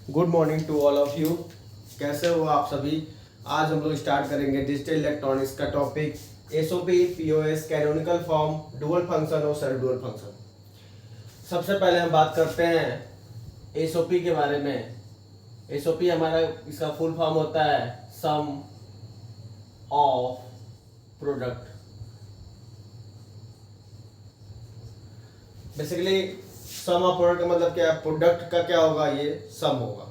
Good morning to all of you. कैसे हो आप सभी। आज हम लोग स्टार्ट करेंगे डिजिटल इलेक्ट्रॉनिक्स का topic SOP, POS, canonical form, dual function और सेल्फ डुअल फंक्शन। सबसे पहले हम बात करते हैं एसओपी के बारे में। एसओपी हमारा इसका फुल फॉर्म होता है sum of product. Basically sum of product का मतलब क्या है, प्रोडक्ट का क्या होगा, ये सम होगा।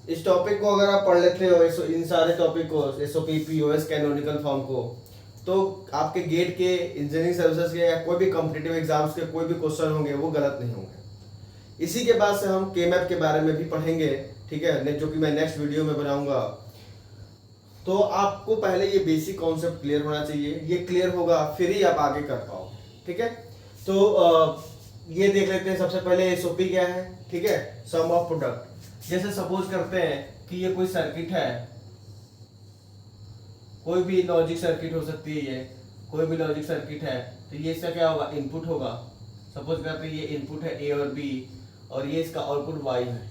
इस टॉपिक को अगर आप पढ़ लेते हो, इन सारे टॉपिक को, एसओपी, पीओएस, कैनोनिकल फॉर्म को, तो आपके गेट के, इंजीनियरिंग सर्विसेज के या कोई भी कॉम्पिटिटिव एग्जाम्स के कोई भी क्वेश्चन होंगे वो गलत नहीं होंगे। इसी के बाद से हम केमैप के बारे में भी पढ़ेंगे, ठीक है, जो कि मैं नेक्स्ट वीडियो में बनाऊंगा। तो आपको पहले ये बेसिक कॉन्सेप्ट क्लियर होना चाहिए, ये क्लियर होगा फिर ही आप आगे कर पाओगे, ठीक है। तो ये देख लेते हैं सबसे पहले एसओपी क्या है, ठीक है, सम ऑफ प्रोडक्ट। जैसे सपोज करते हैं कि ये कोई सर्किट है, कोई भी लॉजिक सर्किट हो सकती है, ये कोई भी लॉजिक सर्किट है, तो ये इसका क्या होगा, इनपुट होगा। सपोज करते हैं ये इनपुट है ए और बी, और ये इसका आउटपुट वाई है,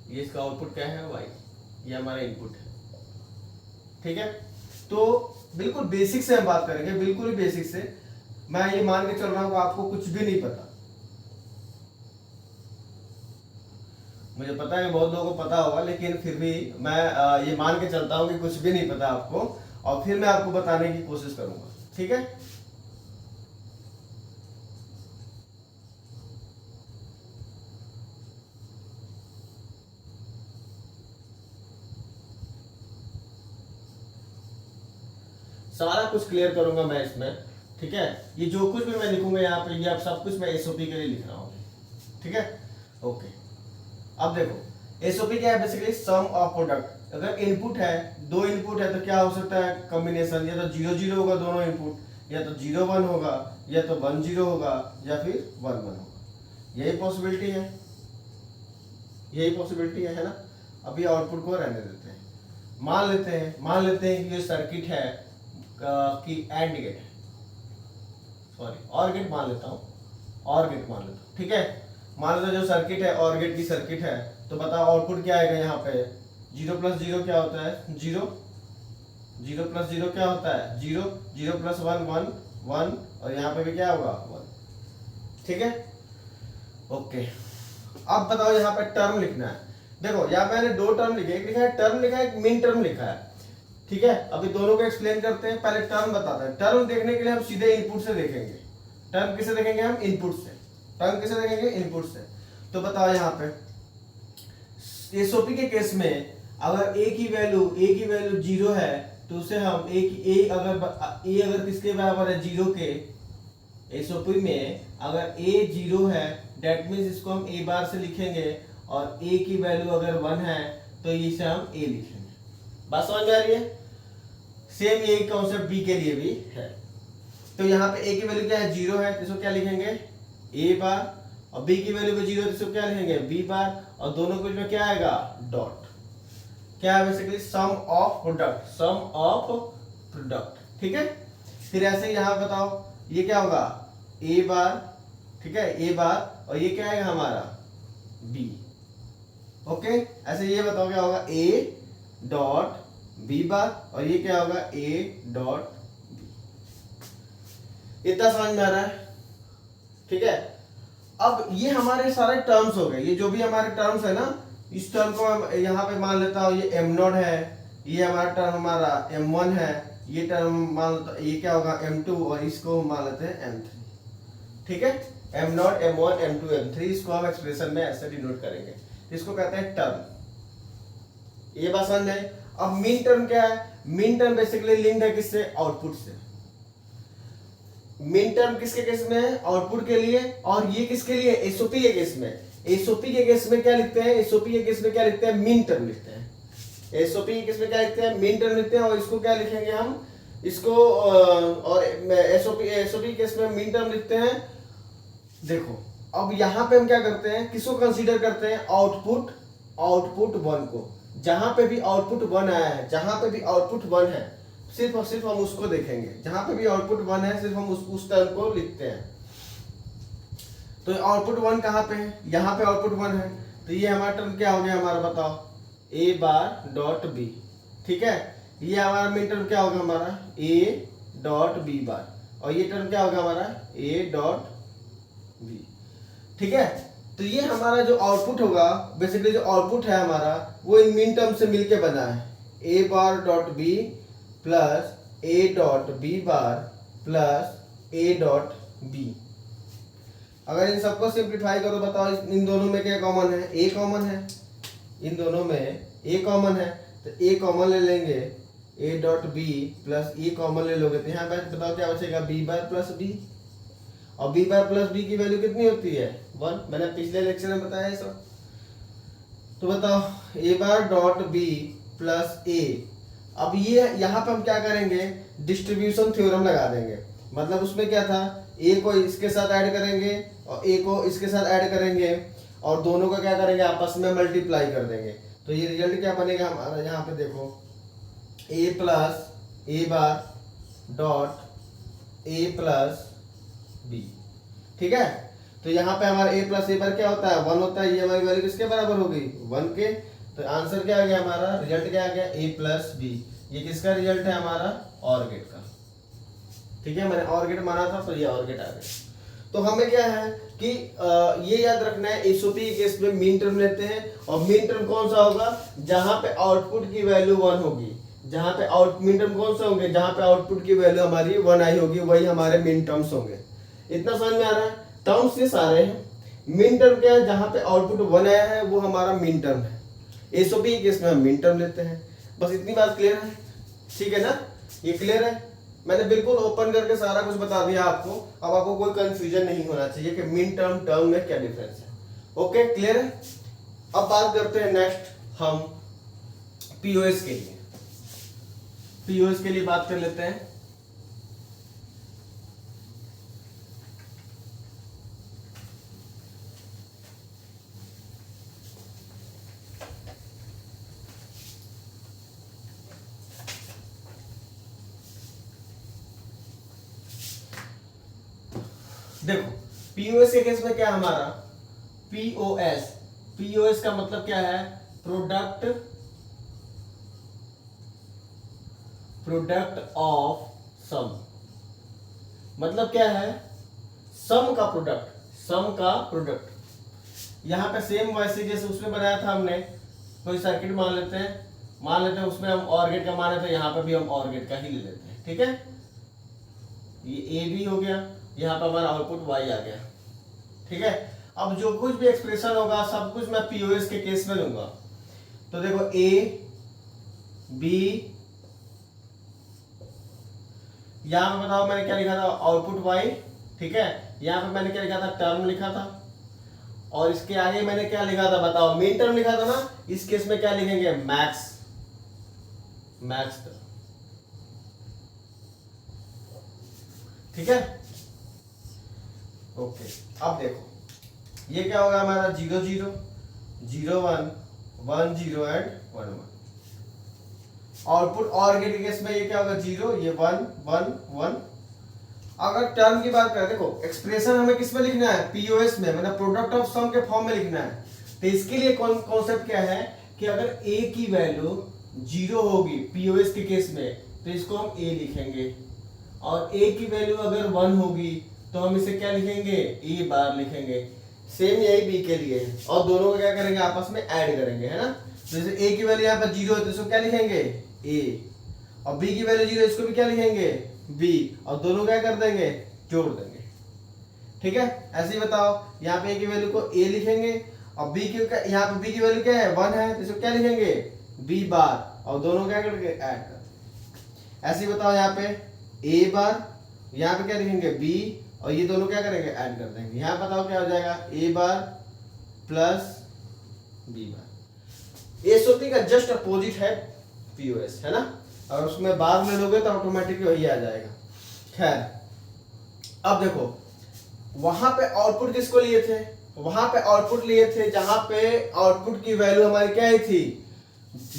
ये इसका आउटपुट क्या है, वाई, ये हमारा इनपुट है, ठीक है। तो बिल्कुल बेसिक से हम बात करेंगे, बिल्कुल ही बेसिक से। मैं ये मान के चल रहा हूँ आपको कुछ भी नहीं पता, मुझे पता है बहुत लोगों को पता होगा, लेकिन फिर भी मैं ये मान के चलता हूँ कि कुछ भी नहीं पता आपको, और फिर मैं आपको बताने की कोशिश करूंगा, ठीक है। सारा कुछ क्लियर करूंगा मैं इसमें, ठीक है। ये जो कुछ भी मैं लिखूंगा यहाँ पे, ये आप सब कुछ मैं एसओपी के लिए लिख रहा हूँ, ठीक है, ओके। अब देखो एसओपी क्या है, बेसिकली सम ऑफ प्रोडक्ट। अगर इनपुट है, दो इनपुट है, तो क्या हो सकता है कॉम्बिनेशन, या तो 0 0 होगा दोनों इनपुट, या तो 0 1 होगा, या तो 1 0 होगा, या फिर 1 1 होगा। यही पॉसिबिलिटी है, यही पॉसिबिलिटी है ना। अभी आउटपुट को रहने देते हैं। मान लेते हैं कि ये सर्किट है कि एंड गेट है, सॉरी और गेट मान लेता हूँ, और गेट मान लेता हूँ, ठीक है। मान लो जो सर्किट है और गेट की सर्किट है, तो बताओ आउटपुट क्या आएगा यहाँ पे। 0 + 0 क्या होता है, 0, 0 + 0 क्या होता है, 0, 0 + 1 1 1, और यहाँ पे भी क्या होगा 1, ठीक है, ओके। अब बताओ यहाँ पे टर्म लिखना है। देखो यहाँ मैंने दो टर्म लिखे, एक लिखा है टर्म, लिखा है एक मिन टर्म लिखा है, ठीक है। अभी दोनों को एक्सप्लेन करते हैं, पहले टर्म बताते हैं। टर्म देखने के लिए हम सीधे इनपुट से देखेंगे। टर्म किसे देखेंगे हम, इनपुट से। टर्म किसे देखेंगे, इनपुट से। तो बताओ यहाँ पे एसओपी के केस में अगर ए की वैल्यू 0 है, तो उसे हम ए अगर किसके बराबर है, 0 के, एसओपी में अगर ए 0 है, डेट मीन्स इसको हम ए बार से लिखेंगे, और ए की वैल्यू अगर 1 है तो इसे हम ए लिखेंगे। बात समझ में आ रही है। सेम यही कॉन्सेप्ट बी के लिए भी है। तो यहाँ पे ए की वैल्यू क्या है, 0 है, तो इसको क्या लिखेंगे, ए बार, और बी की वैल्यू भी 0 है, तो इसको क्या लिखेंगे, बी बार, और दोनों के बीच में क्या आएगा, डॉट। क्या है basically sum of product, sum of product, ठीक है। फिर ऐसे यहाँ बताओ ये क्या होगा, ए बार, ठीक है, ए बार, और ये क्या आएगा हमारा बी, ओके। ऐसे ये बताओ क्या होगा, ए डॉट बी बार, और ये क्या होगा, ए डॉट बी। इतना समझ में आ रहा है, ठीक है। अब ये हमारे सारे टर्म्स हो गए, ये जो भी हमारे टर्म्स है ना, इस टर्म को हम यहाँ पे मान लेता हूँ, ये m0 है, ये हमारा टर्म हमारा m1 है, ये टर्म मान लेता, ये क्या होगा m2, और इसको मान लेते हैं m3, ठीक है। m0 m1 m2 m3, इसको हम एक्सप्रेशन में ऐसे डिनोट करेंगे, इसको कहते हैं टर्म। ये बात समझ में। अब मीन टर्म क्या है, मीन टर्म बेसिकली लिंक्ड है किससे, आउटपुट से। मीन टर्म किसके केस में है, आउटपुट के लिए, और ये किसके लिए, एसओपी के केस में। एसओपी के केस में क्या लिखते हैं, एसओपी के केस में क्या लिखते हैं, मीन टर्म लिखते हैं। एसओपी के केस में क्या लिखते हैं, मीन टर्म लिखते हैं, और इसको क्या लिखेंगे हम, इसको और एसओपी के केस में मीन टर्म लिखते हैं। देखो अब यहाँ पे हम क्या करते हैं, किसको कंसीडर करते हैं, आउटपुट 1 को। जहां पे भी आउटपुट 1 आया है, जहां पे भी आउटपुट 1 है, सिर्फ और सिर्फ हम उसको देखेंगे। जहां पे भी आउटपुट 1 है, सिर्फ हम उस टर्म को लिखते हैं। तो आउटपुट 1 कहां पे है, यहाँ पे आउटपुट 1 है, तो ये हमारा टर्म क्या हो गया हमारा, बताओ, ए बार डॉट बी। ठीक है, ये हमारा मेन टर्म क्या होगा हमारा, ए डॉट बी बार, और ये टर्म क्या होगा हमारा, ए डॉट बी। ठीक है, तो ये हमारा जो आउटपुट होगा, बेसिकली जो आउटपुट है हमारा वो इन मीन टर्म से मिलके बना है, A bar dot B plus A dot B bar plus A dot B. अगर इन सबको सिंप्लीफाई करो, बताओ इन दोनों में क्या कॉमन है, ए कॉमन है, इन दोनों में ए कॉमन है, तो ए कॉमन ले लेंगे, A dot B plus A common ले लोगे, तो यहाँ पर बताओ क्या बचेगा, बी बार प्लस बी, और बी बार प्लस बी की वैल्यू कितनी होती है, 1। मैंने पिछले लेक्चर में बताया है सब। तो बताओ ए बार डॉट बी प्लस ए, अब ये यहाँ पे हम क्या करेंगे, डिस्ट्रीब्यूशन थ्योरम लगा देंगे। मतलब उसमें क्या था, ए को इसके साथ ऐड करेंगे और ए को इसके साथ ऐड करेंगे, और दोनों का क्या करेंगे, आपस में मल्टीप्लाई कर देंगे। तो ये रिजल्ट क्या बनेगा हमारा, यहाँ पे देखो, A plus A bar dot A plus B. ठीक है, तो यहाँ पे हमारा ए प्लस ए बार क्या होता है, 1 होता है, ये हमारी वैल्यू किसके बराबर होगी, 1 के। तो आंसर क्या आ गया हमारा, रिजल्ट क्या आ गया, ए प्लस बी। ये किसका रिजल्ट है हमारा, ऑर गेट का। ठीक है, मैंने ऑर गेट माना था तो ये ऑर गेट आ गया। तो हमें क्या है कि ये याद रखना है, एसओपी के केस में मीन टर्म लेते हैं, और मीन टर्म कौन सा होगा, जहां पे आउटपुट की वैल्यू 1 होगी। जहां पे मीन टर्म कौन सा होंगे, जहां पे आउटपुट की वैल्यू हमारी 1 आई होगी, वही हमारे मीन टर्म्स होंगे। इतना समझ में आ रहा है, टर्म्स ये सारे हैं। मीन टर्म क्या है, जहां पे आउटपुट 1 आया है वो हमारा मीन टर्म है। एसओपी के केस में हम मीन टर्म लेते हैं। बस इतनी बात क्लियर है, ठीक है ना, ये क्लियर है। मैंने बिल्कुल ओपन करके सारा कुछ बता दिया आपको। अब आपको कोई कंफ्यूजन नहीं होना चाहिए कि मीन टर्म टर्म में क्या डिफरेंस है। ओके, क्लियर है। अब बात करते हैं नेक्स्ट हम पीओएस के लिए। पीओएस के लिए बात कर लेते हैं। देखो पीओएस के केस में क्या है हमारा, पीओएस, पीओएस का मतलब क्या है, प्रोडक्ट ऑफ सम। मतलब क्या है, सम का प्रोडक्ट। यहां पे सेम वैसे जैसे उसमें बनाया था हमने, कोई सर्किट मान लेते हैं उसमें हम ऑर गेट का माने थे, यहां पर भी हम ऑर गेट का ही ले लेते हैं। ठीक है, ये ए भी हो गया, यहाँ पर हमारा आउटपुट y आ गया। ठीक है, अब जो कुछ भी एक्सप्रेशन होगा सब कुछ मैं पीओएस के केस में लूंगा। तो देखो a b, यहाँ पे बताओ मैंने क्या लिखा था, आउटपुट y। ठीक है, यहाँ पे मैंने क्या लिखा था, टर्म लिखा था, और इसके आगे मैंने क्या लिखा था, बताओ, मेन टर्म लिखा था ना। इस केस में क्या लिखेंगे, मैक्स टर्म। ठीक है, ओके। अब देखो ये क्या होगा हमारा, 0 0 0 1 1 0 एंड 1 1। आउटपुट ऑर गेट के केस में ये क्या होगा, 0, ये 1 1 1। अगर टर्म की बात करें, देखो एक्सप्रेशन हमें किस में लिखना है, पीओएस में, मतलब प्रोडक्ट ऑफ सम के फॉर्म में लिखना है। तो इसके लिए कॉन्सेप्ट क्या है कि अगर a की वैल्यू 0 होगी पीओएस के केस में, तो इसको हम a लिखेंगे, और a की वैल्यू अगर 1 होगी तो हम इसे क्या लिखेंगे, ए बार लिखेंगे। सेम यही बी के लिए है, और दोनों को क्या करेंगे, आपस में ऐड करेंगे, है ना। जैसे ए की वैल्यू यहाँ पर 0 है तो इसको क्या लिखेंगे, ए, और बी की वैल्यू 0 है इसको भी क्या लिखेंगे, बी, और दोनों क्या कर देंगे, जोड़ देंगे। ठीक है, ऐसे ही बताओ, यहाँ पे ए की वैल्यू को ए लिखेंगे, और बी की यहाँ पे बी की वैल्यू क्या है, 1 है, तो इसको क्या लिखेंगे, बी बार, और दोनों क्या करके ऐड कर देंगे। ऐसे ही बताओ, यहाँ पे ए बार, यहाँ पे क्या लिखेंगे, बी, और ये दोनों क्या करेंगे, ऐड कर देंगे। यहाँ बताओ क्या हो जाएगा, ए बार प्लस बी बार। एसओपी का जस्ट अपोजिट है पीओएस, है ना। और उसमें बार में लोगे तो ऑटोमेटिक वही आ जाएगा। खैर, अब देखो वहां पे आउटपुट किसको लिए थे, वहां पे आउटपुट लिए थे जहां पे आउटपुट की वैल्यू हमारी क्या आई थी,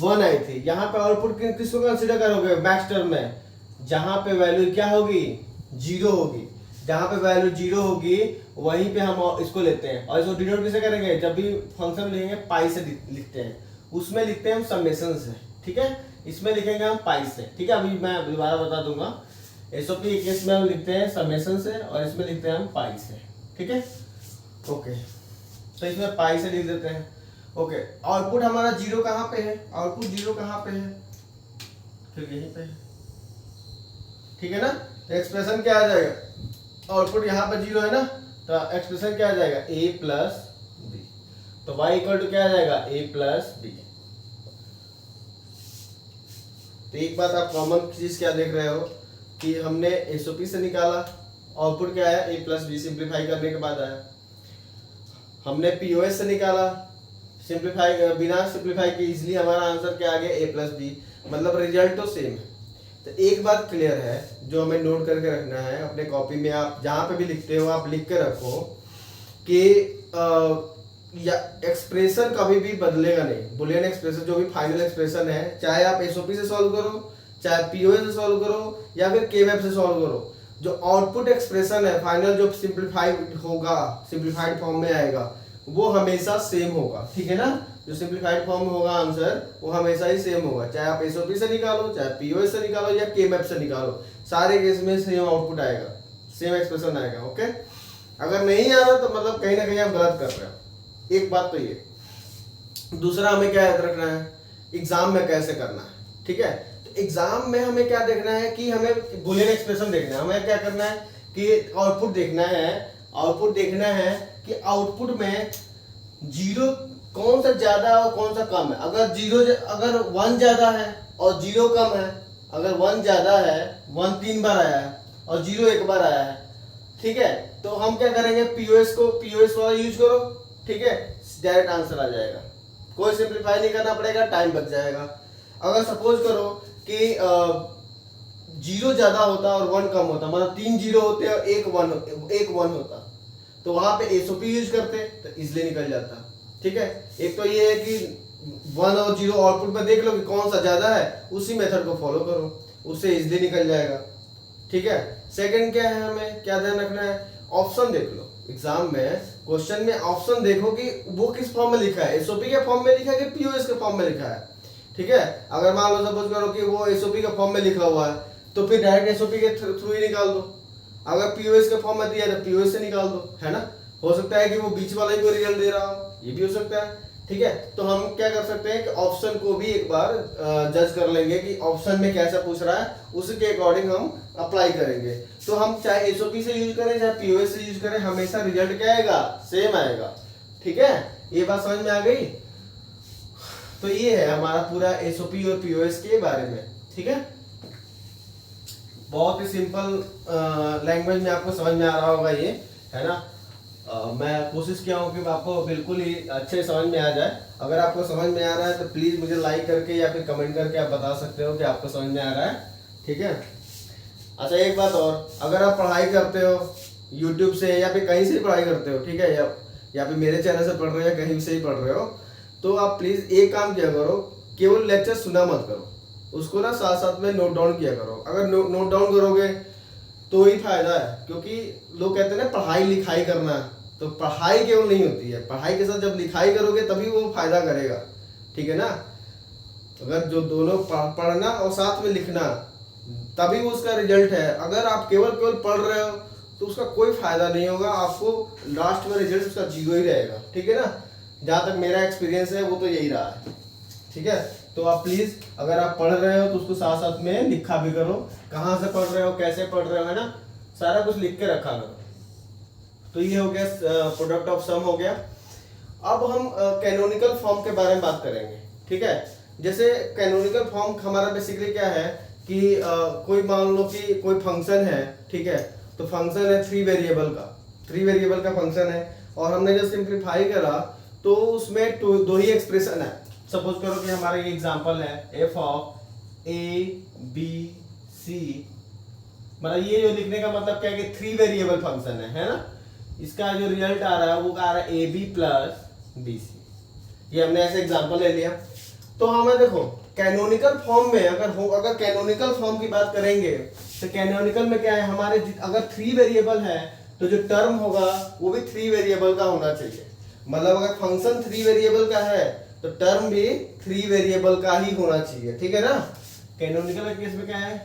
1 आई थी। यहाँ पे आउटपुट किसको कंसीडर करोगे, मैक्स टर्म में, जहां पे वैल्यू क्या होगी, 0 होगी। जहां पे वैल्यू 0 होगी वहीं पे हम इसको लेते हैं। और इसको डिनोट किसे करेंगे, जब भी फंक्शन लिखेंगे पाई से लिखते हैं, उसमें लिखते हैं हम समेशन से, ठीक है। इसमें लिखेंगे हम पाई से, ठीक है। अभी मैं दोबारा बता दूंगा, एसओपी के केस में हम लिखते हैं समेशन से और इसमें लिखते हैं हम पाई से, ठीक है। ओके, तो इसमें पाई से लिख देते हैं। ओके, आउटपुट हमारा जीरो कहाँ पे है, आउटपुट जीरो कहाँ पे है, फिर यहीं पे है, ठीक है ना। तो एक्सप्रेशन क्या आ जाएगा, आउटपुट यहाँ पे जीरो है ना, तो एक्सप्रेशन क्या आ जाएगा, a प्लस बी। तो y इक्वल टू क्या आ जाएगा, a प्लस बी। तो एक बात आप कॉमन चीज क्या देख रहे हो कि हमने एसओपी से निकाला, आउटपुट क्या आया, a प्लस बी, सिंप्लीफाई करने के बाद आया। हमने पीओएस से निकाला, सिंप्लीफाई बिना सिंप्लीफाई के इजीली हमारा आंसर क्या आ गया, a प्लस बी, मतलब रिजल्ट तो सेम है। तो एक बात क्लियर है जो हमें नोट करके रखना है अपने कॉपी में, आप जहां पे भी लिखते हो आप लिख के रखो कि या एक्सप्रेशन कभी भी बदलेगा नहीं। बुलियन एक्सप्रेशन जो भी फाइनल एक्सप्रेशन है, चाहे आप एसओपी से सॉल्व करो, चाहे पीओएस से सॉल्व करो या फिर केमैप से सॉल्व करो, जो आउटपुट एक्सप्रेशन है फाइनल जो सिंप्लीफाइड होगा, सिंप्लीफाइड फॉर्म में आएगा, वो हमेशा सेम होगा, ठीक है ना। जो सिंप्लीफाइड फॉर्म में होगा आंसर वो हमेशा ही सेम होगा, चाहे आप एसओपी से निकालो, चाहे पीओएस से निकालो या केमैप से निकालो, सारे केस में सेम आउटपुट आएगा, सेम एक्सप्रेशन आएगा। ओके, अगर नहीं आ रहा तो मतलब कहीं ना कहीं आप गलत कर रहे हो, एक बात तो ये। दूसरा हमें क्या याद रखना है, एग्जाम में कैसे करना है, ठीक है। तो एग्जाम में हमें क्या देखना है कि हमें बुलियन एक्सप्रेशन देखना है, हमें क्या करना है कि आउटपुट देखना है, आउटपुट देखना है कि आउटपुट में जीरो कौन सा ज्यादा और कौन सा कम है। अगर 1 ज्यादा है और 0 कम है, अगर 1 ज्यादा है, 1 3 बार आया है और 0 1 बार आया है, ठीक है, तो हम क्या करेंगे, पीओएस वाला यूज करो, ठीक है, डायरेक्ट आंसर आ जाएगा, कोई सिंप्लीफाई नहीं करना पड़ेगा, टाइम बच जाएगा। अगर सपोज करो कि 0 ज्यादा होता और 1 कम होता, मतलब 3 0 होते और 1 1 होता, तो वहां पे एसओपी यूज करते तो इजिली निकल जाता, ठीक है। एक तो ये है कि 1 और 0 आउटपुट में देख लो कि कौन सा ज्यादा है, उसी मेथड को फॉलो करो, उससे इजिली निकल जाएगा, ठीक है। सेकंड क्या है, हमें क्या ध्यान रखना है, ऑप्शन देख लो। एग्जाम में क्वेश्चन में ऑप्शन देखो कि वो किस फॉर्म में लिखा है, एसओपी के फॉर्म में लिखा है कि पीओएस के फॉर्म में लिखा है, ठीक है। अगर मान लो सपोज करो कि वो एसओपी के फॉर्म में लिखा हुआ है तो फिर डायरेक्ट एसओपी के थ्रू ही निकाल दो। अगर पीओएस के फॉर्म में दिया है तो पीओएस से निकाल दो, है ना। हो सकता है कि वो बीच वाला ही कोई रिजल्ट दे रहा हो, ये भी हो सकता है, ठीक है। तो हम क्या कर सकते हैं कि ऑप्शन को भी एक बार जज कर लेंगे कि ऑप्शन में कैसा पूछ रहा है, उसके अकॉर्डिंग हम अप्लाई करेंगे। तो हम चाहे एसओपी से यूज करें चाहे पीओएस से यूज करें, हमेशा रिजल्ट क्या आएगा, सेम आएगा, ठीक है। ये बात समझ में आ गई। तो ये है हमारा पूरा एसओपी और पीओएस के बारे में, ठीक है। बहुत ही सिंपल लैंग्वेज में आपको समझ में आ रहा होगा ये, है ना। मैं कोशिश किया हूँ कि आपको बिल्कुल ही अच्छे समझ में आ जाए। अगर आपको समझ में आ रहा है तो प्लीज़ मुझे लाइक करके या फिर कमेंट करके आप बता सकते हो कि आपको समझ में आ रहा है, ठीक है। अच्छा, एक बात और, अगर आप पढ़ाई करते हो यूट्यूब से या फिर कहीं से भी पढ़ाई करते हो, ठीक है, या फिर मेरे चैनल से पढ़ रहे हो या कहीं से ही पढ़ रहे हो, तो आप प्लीज़ एक काम किया करो, केवल लेक्चर सुना मत करो, उसको ना साथ साथ में नोट डाउन किया करो। अगर नोट डाउन करोगे तो ही फायदा है, क्योंकि लोग कहते हैं ना पढ़ाई लिखाई करना है, तो पढ़ाई केवल नहीं होती है, पढ़ाई के साथ जब लिखाई करोगे तभी वो फायदा करेगा, ठीक है ना। अगर जो दोनों पढ़ना और साथ में लिखना तभी वो उसका रिजल्ट है। अगर आप केवल पढ़ रहे हो तो उसका कोई फायदा नहीं होगा, आपको लास्ट में रिजल्ट उसका 0 ही रहेगा, ठीक है ना। जहाँ तक मेरा एक्सपीरियंस है वो तो यही रहा है, ठीक है। तो आप प्लीज अगर आप पढ़ रहे हो तो उसको साथ साथ में लिखा भी करो, कहाँ से पढ़ रहे हो, कैसे पढ़ रहे हो, है ना, सारा कुछ लिख के रखा करो। तो ये हो गया प्रोडक्ट ऑफ सम हो गया। अब हम कैनोनिकल फॉर्म के बारे में बात करेंगे, ठीक है। जैसे कैनोनिकल फॉर्म हमारा बेसिकली क्या है कि कोई मान लो कि कोई फंक्शन है, ठीक है, तो फंक्शन है 3 वेरिएबल का फंक्शन है, और हमने जब सिंप्लीफाई करा तो उसमें दो ही एक्सप्रेशन है। सपोज करो कि हमारा ये एग्जांपल है f of a b c, मतलब ये जो लिखने का मतलब क्या है कि 3 वेरिएबल फंक्शन है ना। इसका जो रिजल्ट आ रहा है वो आ रहा है ab प्लस bc, ये हमने ऐसे एग्जांपल ले लिया। तो हमें देखो कैनोनिकल फॉर्म में अगर कैनोनिकल फॉर्म की बात करेंगे तो कैनोनिकल में क्या है, हमारे अगर 3 वेरिएबल है तो जो टर्म होगा वो भी 3 वेरिएबल का होना चाहिए। मतलब अगर फंक्शन 3 वेरिएबल का है तो टर्म भी 3 वेरिएबल का ही होना चाहिए, ठीक है ना। कैनोनिकल केस में क्या है,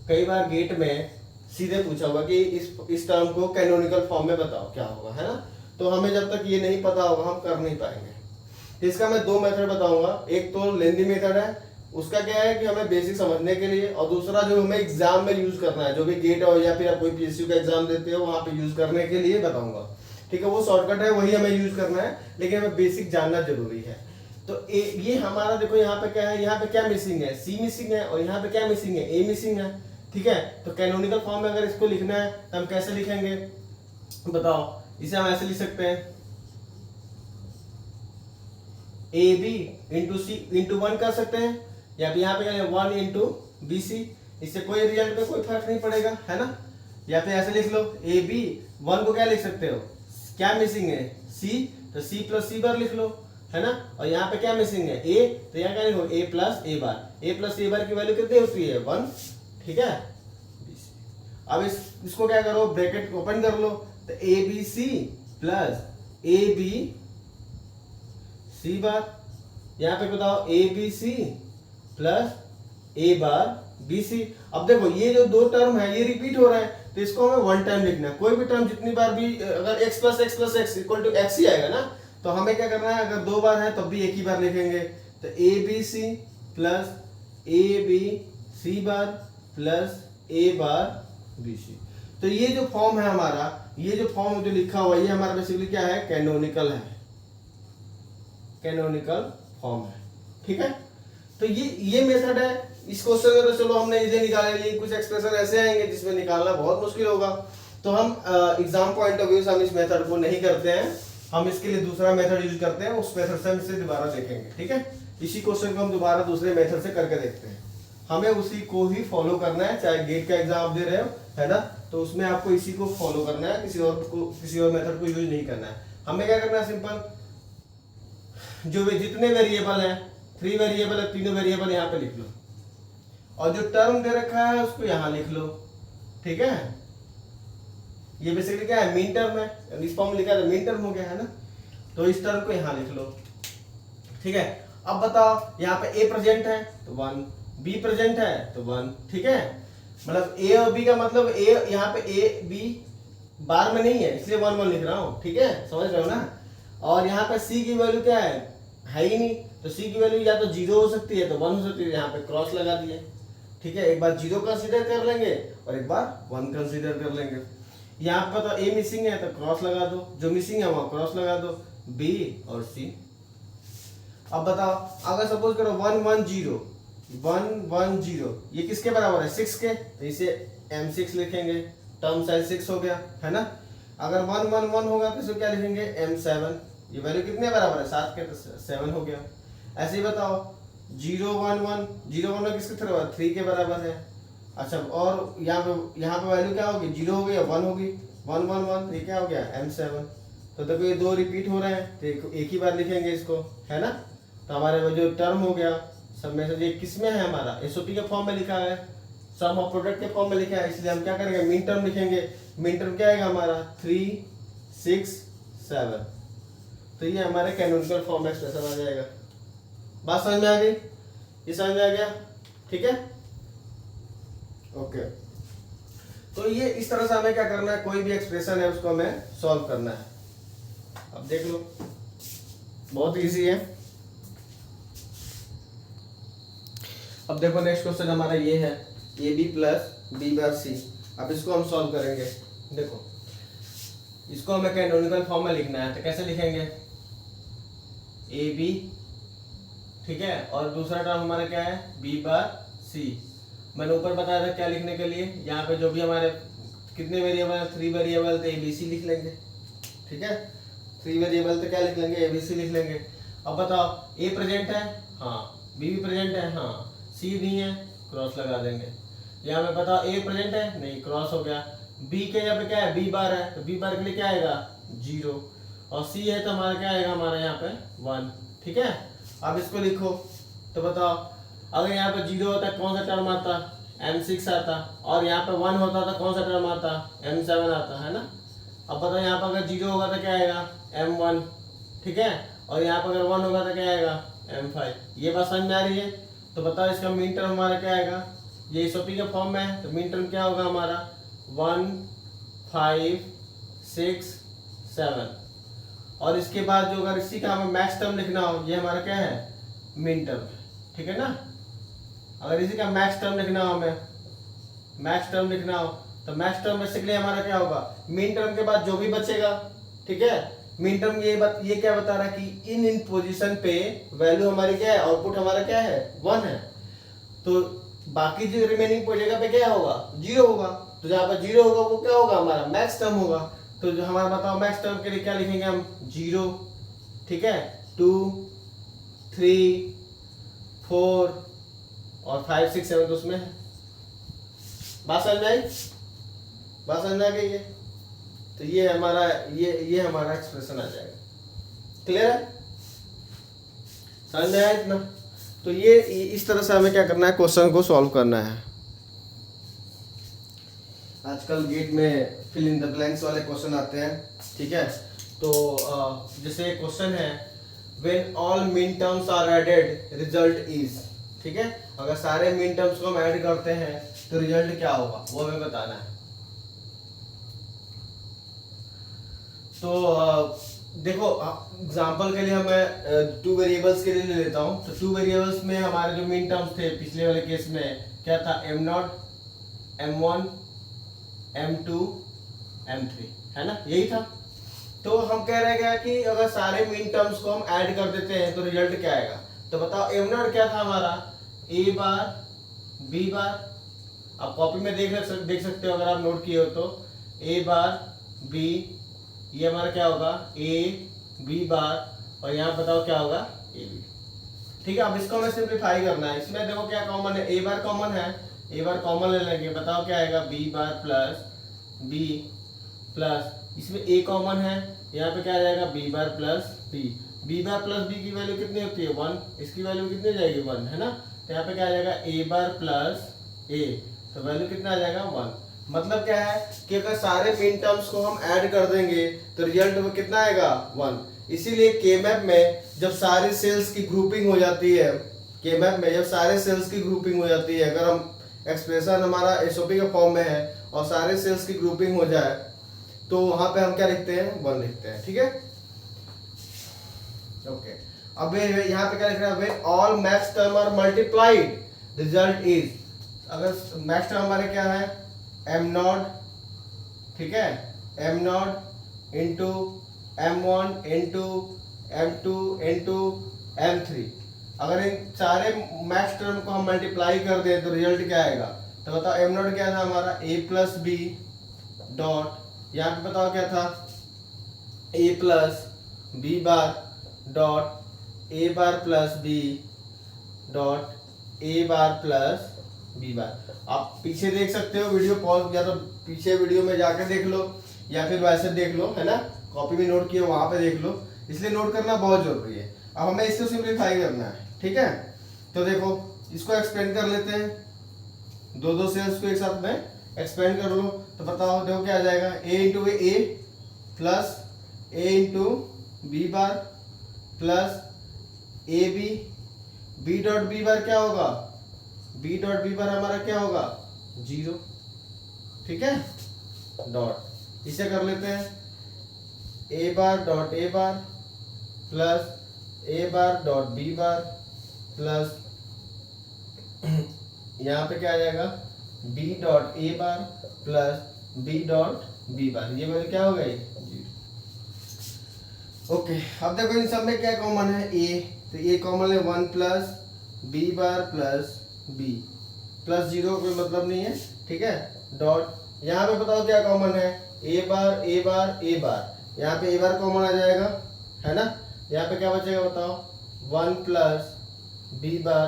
कई बार गेट में सीधे पूछा होगा कि इस टर्म को कैनोनिकल फॉर्म में बताओ क्या होगा, है ना। तो हमें जब तक ये नहीं पता होगा हम कर नहीं पाएंगे। तो इसका मैं 2 मेथड बताऊंगा। एक तो लेंदी मेथड है, उसका क्या है कि हमें बेसिक समझने के लिए, और दूसरा जो हमें एग्जाम में यूज करना है, जो भी गेट हो या फिर आप कोई पीएसयू का एग्जाम देते हो वहां पे यूज करने के लिए बताऊंगा, ठीक है। वो शॉर्टकट है, वही हमें यूज करना है, लेकिन हमें बेसिक जानना जरूरी है। तो ये हमारा देखो यहाँ पे क्या है, यहाँ पे क्या मिसिंग है, सी मिसिंग है, और यहाँ पे क्या मिसिंग है, ए मिसिंग है, ठीक है। तो कैनोनिकल फॉर्म में अगर इसको लिखना है तो हम कैसे लिखेंगे बताओ। इसे हम ऐसे लिख सकते हैं, A B into C into 1 कर सकते हैं, या फिर यहाँ पे क्या 1 इंटू बी सी। इससे कोई रिजल्ट में कोई फर्क नहीं पड़ेगा, है ना। या फिर ऐसे लिख लो, ए बी 1 को क्या लिख सकते हो, क्या मिसिंग है, सी, तो सी प्लस सी बार लिख लो, है ना। और यहाँ पे क्या मिसिंग है, ए, तो यहाँ क्या लिखो, ए plus A bar. A plus A बार की वैल्यू कितनी होती है, 1, ठीक है। अब इसको क्या करो, ब्रैकेट ओपन कर लो, तो A B C plus A B C bar. यहाँ पे बताओ A B C plus A bar B C. अब देखो ये जो 2 टर्म है ये रिपीट हो रहा है, तो इसको हमें 1 टाइम लिखना है। कोई भी टर्म जितनी बार भी, अगर x plus x plus x equal to x ही आएगा ना, तो हमें क्या करना है, अगर 2 बार है तब भी एक ही बार लिखेंगे। तो A B C plus A B C bar plus A bar B C. तो ये जो फॉर्म है हमारा, ये जो फॉर्म जो लिखा हुआ है, ये हमारा बेसिकली क्या है, कैनोनिकल है, कैनोनिकल फॉर्म है, ठीक है। तो ये मेथड है। इस क्वेश्चन में तो चलो हमने इसे निकाला, लेकिन कुछ एक्सप्रेशन ऐसे आएंगे जिसमें निकालना बहुत मुश्किल होगा। तो हम एग्जाम पॉइंट ऑफ व्यू से हम इस मेथड को नहीं करते हैं, हम इसके लिए दूसरा मेथड यूज करते हैं। उस मेथड से हम इसे दोबारा देखेंगे, ठीक है। इसी क्वेश्चन को हम दोबारा दूसरे मेथड से करके देखते हैं। हमें उसी को ही फॉलो करना है, चाहे गेट का एग्जाम आप दे रहे हो, है ना, तो उसमें आपको इसी को फॉलो करना है, किसी और मेथड को यूज नहीं करना है। हमें क्या करना है, सिंपल, जो भी जितने वेरिएबल हैं, 3 वेरिएबल है, तीनों वेरिएबल यहाँ पे लिख लो, और जो टर्म दे रखा है उसको यहाँ लिख लो, ठीक है। ये बेसिकली क्या है, मीन टर्म है, इस फॉर्म में लिखा है तो मीन टर्म हो गया, है ना। तो इस टर्म को यहाँ लिख लो, ठीक है। अब बताओ, यहाँ पे ए प्रेजेंट है तो 1, बी प्रेजेंट है तो 1, ठीक है। मतलब ए और बी का मतलब ए, यहाँ पे ए बी बार में नहीं है, इसलिए 1 1 लिख रहा हूँ, ठीक है, समझ रहे हो ना। और यहाँ पे सी की वैल्यू क्या है ही नहीं, तो सी की वैल्यू या तो 0 हो सकती है तो 1 हो सकती है, यहाँ पे क्रॉस लगा दिए, ठीक है। एक बार 0 कंसीडर कर लेंगे और एक बार 1 कंसीडर कर लेंगे। यहाँ पर तो ए मिसिंग है तो क्रॉस लगा दो, जो मिसिंग है वहां क्रॉस लगा दो, बी और सी। अब बताओ, अगर सपोज करो 1 1 0 1 1 0, ये किसके बराबर है, 6 के, तो इसे m6 लिखेंगे, टर्म साइज 6 हो गया, है ना। अगर 1 1 1 होगा तो इसे क्या लिखेंगे, m7, ये वैल्यू कितने बराबर है, 7 के, तो 7 हो गया। ऐसे ही बताओ 0 1 1 0 1 किसके बराबर, 3 के बराबर है। अच्छा, और यहाँ पे वैल्यू क्या होगी, 0 हो गई या 1 होगी, 1 1 1, ये क्या हो गया, m7। तो देखो ये 2 रिपीट हो रहे हैं, तो एक ही बार लिखेंगे इसको, है ना। तो हमारे वो जो टर्म हो गया सब में से, ये किस में है, हमारा एसओपी के फॉर्म में लिखा है, सम ऑफ प्रोडक्ट के फॉर्म में लिखा है, इसलिए हम क्या करेंगे, मीन टर्म लिखेंगे। मीन टर्म क्या आएगा हमारा, 3 6 7। तो ये हमारे कैनोनिकल फॉर्म में एक्सप्रेशन आ जाएगा। बात समझ में आ गई, ये समझ में आ गया, ठीक है, ओके। तो ये इस तरह से हमें क्या करना है, कोई भी एक्सप्रेशन है उसको हमें सॉल्व करना है। अब देख लो, बहुत इजी है। अब देखो नेक्स्ट क्वेश्चन हमारा ये है, A B plus B bar C. अब इसको हम सॉल्व करेंगे। देखो इसको हमें कैनोनिकल फॉर्म में लिखना है, तो कैसे लिखेंगे, ए बी, ठीक है, और दूसरा टर्म हमारा क्या है, बी बार सी। मैंने ऊपर बताया था क्या लिखने के लिए, यहाँ पे जो भी हमारे कितने वेरिएबल, 3 वेरिएबल, तो ए बी सी लिख लेंगे, ठीक है। 3 वेरिएबल तो क्या लिख लेंगे, ए बी सी लिख लेंगे। अब बताओ, ए प्रेजेंट है, हाँ, बी भी प्रेजेंट है, हाँ, सी नहीं है, क्रॉस लगा देंगे। यहाँ पे बताओ, ए प्रेजेंट है, नहीं, क्रॉस हो गया। बी के यहाँ पे क्या है, बी बार है, तो बी बार के लिए क्या आएगा, 0, और सी है तो हमारा क्या आएगा, हमारे यहाँ पे 1, ठीक है। अब इसको लिखो, तो बताओ, अगर यहाँ पे 0 होता है कौन सा टर्म आता, M6 आता, और यहाँ पे 1 होता तो कौन सा टर्म आता, M7 आता, है ना। अब बताओ यहाँ पर अगर 0 होगा तो क्या आएगा, M1, ठीक है, और यहाँ पर अगर 1 होगा तो क्या आएगा, M5। ये बात समझ में आ रही है। तो बताओ इसका मीन टर्म हमारा क्या आएगा, ये एसओपी के फॉर्म में है, तो मीन टर्म क्या होगा हमारा 1 5 6 7। और इसके बाद जो अगर इसी का हमें मैक्स टर्म लिखना हो, ये हमारा क्या है, मीन टर्म, ठीक है ना। अगर इसी का मैक्स टर्म लिखना हो, हमें मैक्स टर्म लिखना हो, तो मैक्स टर्म बेसिकली हमारा क्या होगा, मीन टर्म के बाद जो भी बचेगा, ठीक है। मीन टर्म ये क्या बता रहा है कि इन पोजीशन पे वैल्यू हमारी क्या है, आउटपुट हमारा क्या है, 1 है। तो बाकी जो रिमेनिंग जगह पे क्या होगा, 0 होगा। तो जहां पर 0 होगा वो क्या होगा, हमारा मैक्स टर्म होगा। तो जो हमारा बताओ मैक्स टर्म के लिए क्या लिखेंगे हम, 0, ठीक है, 2 3 4 और 5 6 7 तो उसमें है। बात समझ में आई, बात समझ में आ गई है। तो ये हमारा ये हमारा एक्सप्रेशन आ जाएगा। क्लियर है, समझ में आया इतना। तो ये इस तरह से हमें क्या करना है, क्वेश्चन को सॉल्व करना है। आजकल गेट में फिल इन द ब्लैंक्स वाले क्वेश्चन आते हैं, ठीक है। तो जैसे क्वेश्चन है when all minterms are added result is, ठीक है। अगर सारे मीन टर्म्स को हम ऐड करते हैं तो रिजल्ट क्या होगा वो हमें बताना है। तो देखो एग्जांपल के लिए मैं 2 वेरिएबल्स के लिए ले लेता हूं। तो 2 वेरिएबल्स में हमारे जो मीन टर्म्स थे पिछले वाले केस में क्या था, m0 m1 m2 m3, है ना, यही था। तो हम कह रहे हैं कि अगर सारे मीन टर्म्स को हम ऐड कर देते हैं तो रिजल्ट क्या आएगा। तो बताओ m0 क्या था हमारा, a बार b बार। आप कॉपी में देख सकते हो अगर आप नोट किए हो तो, a बार b, ये हमारा क्या होगा a b बार, और यहाँ बताओ क्या होगा a b, ठीक है। अब इसको हमें सिंप्लीफाई करना है। इसमें देखो क्या कॉमन है, a बार कॉमन है, a बार कॉमन ले लेंगे। बताओ क्या आएगा, b बार प्लस b प्लस, इसमें a कॉमन है, यहाँ पे क्या आ जाएगा b बार प्लस b। b बार प्लस b की वैल्यू कितनी होती है, 1। इसकी वैल्यू कितनी हो जाएगी, 1, है ना। तो यहाँ पे क्या आ जाएगा a बार प्लस a, तो वैल्यू कितना आ जाएगा, 1। मतलब क्या है कि अगर सारे मीन टर्म्स को हम ऐड कर देंगे तो रिजल्ट में कितना आएगा, 1। इसीलिए के मैप में जब सारे सेल्स की ग्रुपिंग हो जाती है, के मैप में जब सारे सेल्स की ग्रुपिंग हो जाती है, अगर हम एक्सप्रेशन हमारा एसओपी के फॉर्म में है और सारे सेल्स की ग्रुपिंग हो जाए तो वहां पे हम क्या लिखते हैं, 1 लिखते हैं, ठीक है। ओके, अब यहाँ पे क्या लिख रहा है, when all maxterm are multiplied result is. अगर मैक्स टर्म हमारे क्या है, m0, ठीक है, m0 into m1 into m2 into m3। अगर इन सारे मैक्स टर्म को हम मल्टीप्लाई कर दें तो रिजल्ट क्या आएगा। तो बताओ m0 क्या था हमारा, a प्लस बी डॉट, यहाँ पे बताओ क्या था, a plus B bar dot a bar plus b dot a bar plus b bar. आप पीछे देख सकते हो, वीडियो पॉज या तो पीछे वीडियो में जाकर देख लो या फिर वैसे देख लो, है ना, कॉपी में नोट किए वहां पे देख लो। इसलिए नोट करना बहुत जरूरी है। अब हमें इसको सिंप्लीफाई करना है, ठीक है। तो देखो इसको एक्सपेंड कर लेते हैं, दो सेल्स को एक साथ में एक्सपेंड कर लो। तो बताओ देखो क्या आ जाएगा, a into A plus a into B bar plus A B, B dot B bar क्या होगा, b डॉट बी बार हमारा क्या होगा, 0, ठीक है, डॉट। इसे कर लेते हैं a bar dot a bar plus a bar dot b bar plus यहाँ पे क्या आ जाएगा, b dot a bar plus b dot b बार। ये वैल्यू क्या हो गई, 0। ओके, अब देखो इन सब में क्या कॉमन है, a, तो a कॉमन है 1 प्लस b बार प्लस b प्लस 0 कोई मतलब नहीं है, ठीक है, डॉट। यहाँ पे बताओ क्या कॉमन है, a bar a bar a बार, यहाँ पे a बार कॉमन आ जाएगा, है ना। यहाँ पे क्या बचेगा बताओ, 1 प्लस b बार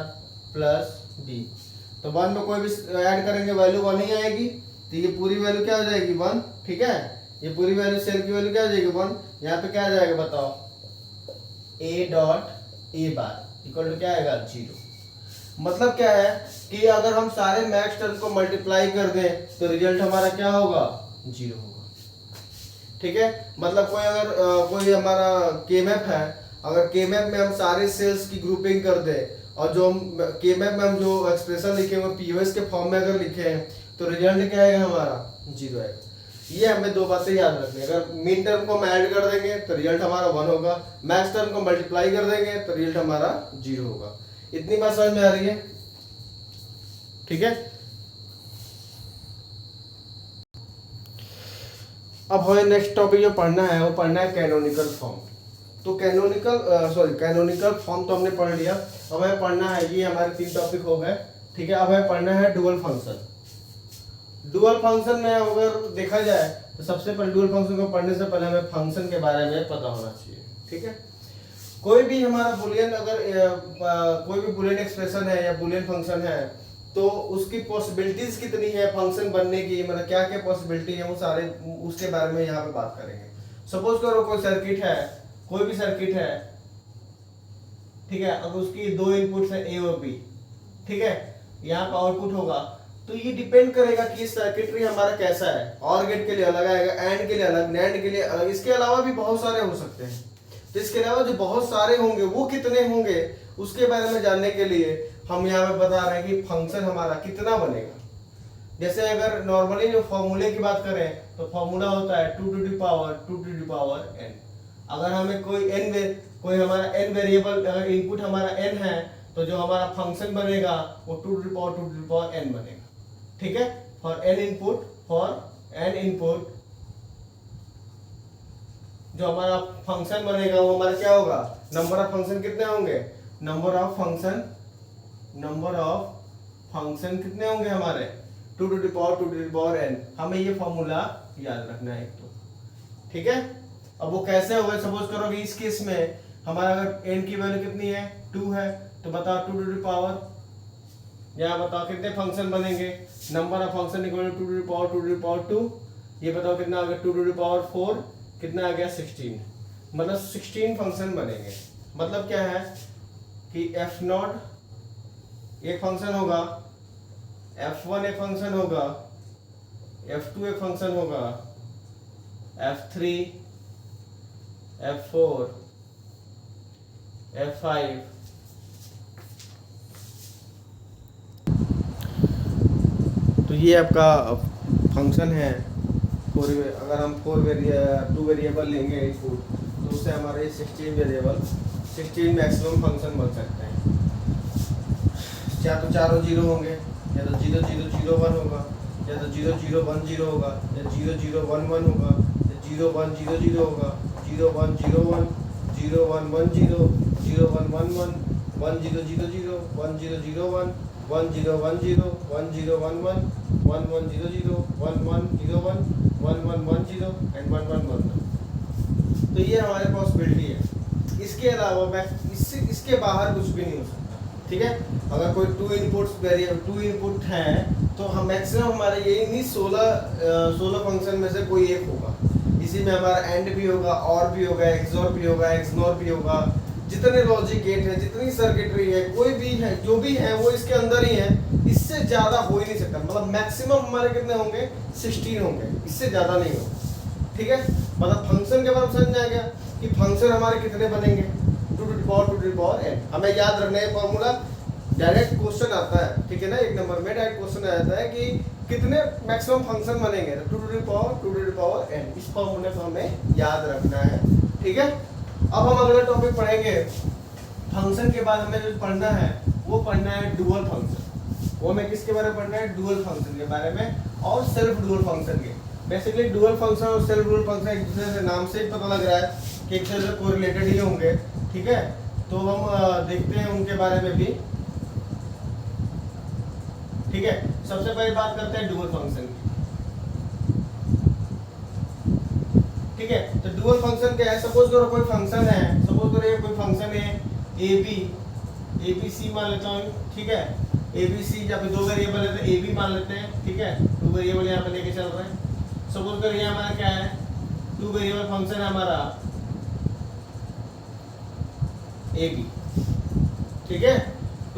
प्लस b। तो 1 में कोई भी ऐड करेंगे वैल्यू 1 ही आएगी, तो ये पूरी वैल्यू क्या हो जाएगी, 1, ठीक है। ये पूरी वैल्यू सेल की वैल्यू क्या हो जाएगी, 1। यहाँ पे क्या आ जाएगा बताओ, a dot a bar equal to क्या आएगा, 0। मतलब क्या है कि अगर हम सारे मैक्स टर्म को मल्टीप्लाई कर दें तो रिजल्ट हमारा क्या होगा, 0 होगा। ठीक है, मतलब कोई अगर कोई हमारा केमैप है, अगर केमैप में हम सारे सेल्स की ग्रुपिंग कर दें और जो हम केमैप में हम जो एक्सप्रेशन लिखे हुए पीओएस के फॉर्म में अगर लिखे हैं तो रिजल्ट क्या आएगा हमारा, 0 आएगा। ये हमें दो बातें याद रखनी है, अगर मीन टर्म को हम ऐड कर देंगे तो रिजल्ट हमारा 1 होगा, मैक्स टर्म को मल्टीप्लाई कर देंगे तो रिजल्ट हमारा 0 होगा। इतनी बात समझ में आ रही है? ठीक है, अब हमें नेक्स्ट टॉपिक जो पढ़ना है वो पढ़ना है कैनोनिकल फॉर्म। तो कैनोनिकल फॉर्म तो हमने पढ़ लिया। अब हमें पढ़ना है, ये हमारे 3 टॉपिक हो गए। ठीक है, अब हमें पढ़ना है डुअल फंक्शन। डुअल फंक्शन में अगर देखा जाए तो सबसे पहले डुअल फंक्शन को पढ़ने से पहले हमें फंक्शन के बारे में पता होना चाहिए। ठीक है, कोई भी हमारा बुलियन अगर कोई भी बुलियन एक्सप्रेशन है या बुलियन फंक्शन है तो उसकी पॉसिबिलिटीज कितनी है फंक्शन बनने की, मतलब क्या क्या पॉसिबिलिटी है, वो सारे उसके बारे में यहाँ पे बात करेंगे। सपोज करो कोई सर्किट है, कोई भी सर्किट है, ठीक है, अब उसकी 2 इनपुट्स है ए और बी। ठीक है, यहाँ पे आउटपुट होगा, तो ये डिपेंड करेगा कि सर्किटरी हमारा कैसा है। और गेट के लिए अलग आएगा, एंड के लिए अलग, नैंड के लिए अलग, इसके अलावा भी बहुत सारे हो सकते हैं। तो इसके अलावा जो बहुत सारे होंगे वो कितने होंगे उसके बारे में जानने के लिए हम यहाँ पे बता रहे हैं कि फंक्शन हमारा कितना बनेगा। जैसे अगर नॉर्मली जो फॉर्मूले की बात करें तो फॉर्मूला होता है 2 to the power n। अगर हमें कोई हमारा n वेरिएबल, अगर इनपुट हमारा n है तो जो हमारा फंक्शन बनेगा वो 2 to the power n बनेगा। ठीक है, फॉर n इनपुट जो हमारा फंक्शन बनेगा वो हमारा क्या होगा, नंबर ऑफ फंक्शन कितने होंगे, नंबर ऑफ फंक्शन कितने होंगे हमारे 2 to the power n। हमें ये फॉर्मूला याद रखना है एक तो। ठीक है, अब वो कैसे होगा, सपोज करो कि इस केस में हमारा अगर n की वैल्यू कितनी है 2 है तो बताओ 2 to the power, यहाँ बताओ कितने फंक्शन बनेंगे, number of function equal to 2 to the power 2। ये बताओ कितना आ गया 2 to the power 4, कितना आ गया 16, मतलब 16 फंक्शन बनेंगे। मतलब क्या है कि f0 एक फंक्शन होगा, f1 एक फंक्शन होगा, f2 एक फंक्शन होगा, f3, f4, f5, तो ये आपका फंक्शन है। अगर हम 2 वेरिएबल लेंगे इनपुट तो उससे हमारे 16 मैक्सिमम फंक्शन बन सकते हैं। या तो चारों 0 होंगे, या तो 0 0 0 1 होगा, या तो 0 0 1 0 होगा, या 0 0 1 1 होगा, या 0 1 0 0 होगा, 0 1 0 1, 0 1 1 0, 0 1 1 1, 1 0 0 0, 1 0 0 1, 1 0 1 0, 1 0 1 1, 1 1 0 0, 1 1 0 1, 1 1 1 0 एंड 1 1 1 1। तो ये हमारे पॉसिबिलिटी है। इसके अलावा मैं इसके बाहर कुछ भी नहीं हो सकता। ठीक है, अगर कोई 2 इनपुट है तो हम मैक्सिमम हमारे ये नहीं 16 फंक्शन में से कोई एक होगा। इसी में हमारा एंड भी होगा, और भी होगा, एक्सऑर भी होगा, एक्सनॉर भी होगा। जितने लॉजिक गेट है, जितनी सर्किटरी है, कोई भी है, जो भी है वो इसके अंदर ही है। इससे ज्यादा हो ही नहीं सकता, मतलब मैक्सिमम हमारे कितने होंगे 16 होंगे, इससे ज्यादा नहीं होगा। ठीक है, मतलब फंक्शन के बारे में समझ में आ गया कि फंक्शन हमारे कितने बनेंगे 2 to the power n। हमें याद रखना है फॉर्मूला, डायरेक्ट क्वेश्चन आता है। ठीक है ना, 1 नंबर में डायरेक्ट क्वेश्चन आ जाता है कि कितने मैक्सिमम फंक्शन बनेंगे 2 to the power n। इस फॉर्मूले को हमें याद रखना है। ठीक है, अब हम अगला टॉपिक पढ़ेंगे। फंक्शन के बाद हमें जो पढ़ना है वो पढ़ना है डुअल फंक्शन। वो हमें किसके बारे में पढ़ना है, डुअल फंक्शन के बारे में और सेल्फ डुअल फंक्शन के। बेसिकली डुअल फंक्शन और सेल्फ डुअल फंक्शन एक दूसरे से नाम से ही पता लग रहा है कि एक दूसरे से कोरिलेटेड ही होंगे। ठीक है, तो हम देखते हैं उनके बारे में भी। ठीक है, सबसे पहले बात करते हैं डुअल फंक्शन की। ठीक है, तो डुअल फंक्शन क्या है, सपोज करो कोई फंक्शन है, सपोज करो ये कोई फंक्शन है ABC मान लेता हूँ। ठीक है, ABC या फिर 2 वेरिएबल है तो AB मान लेते हैं। ठीक है, 2 वेरिएबल यहाँ पे लेके चल रहे हैं। सपोज करो ये हमारा क्या है, 2 वेरिएबल फंक्शन है हमारा AB। ठीक है,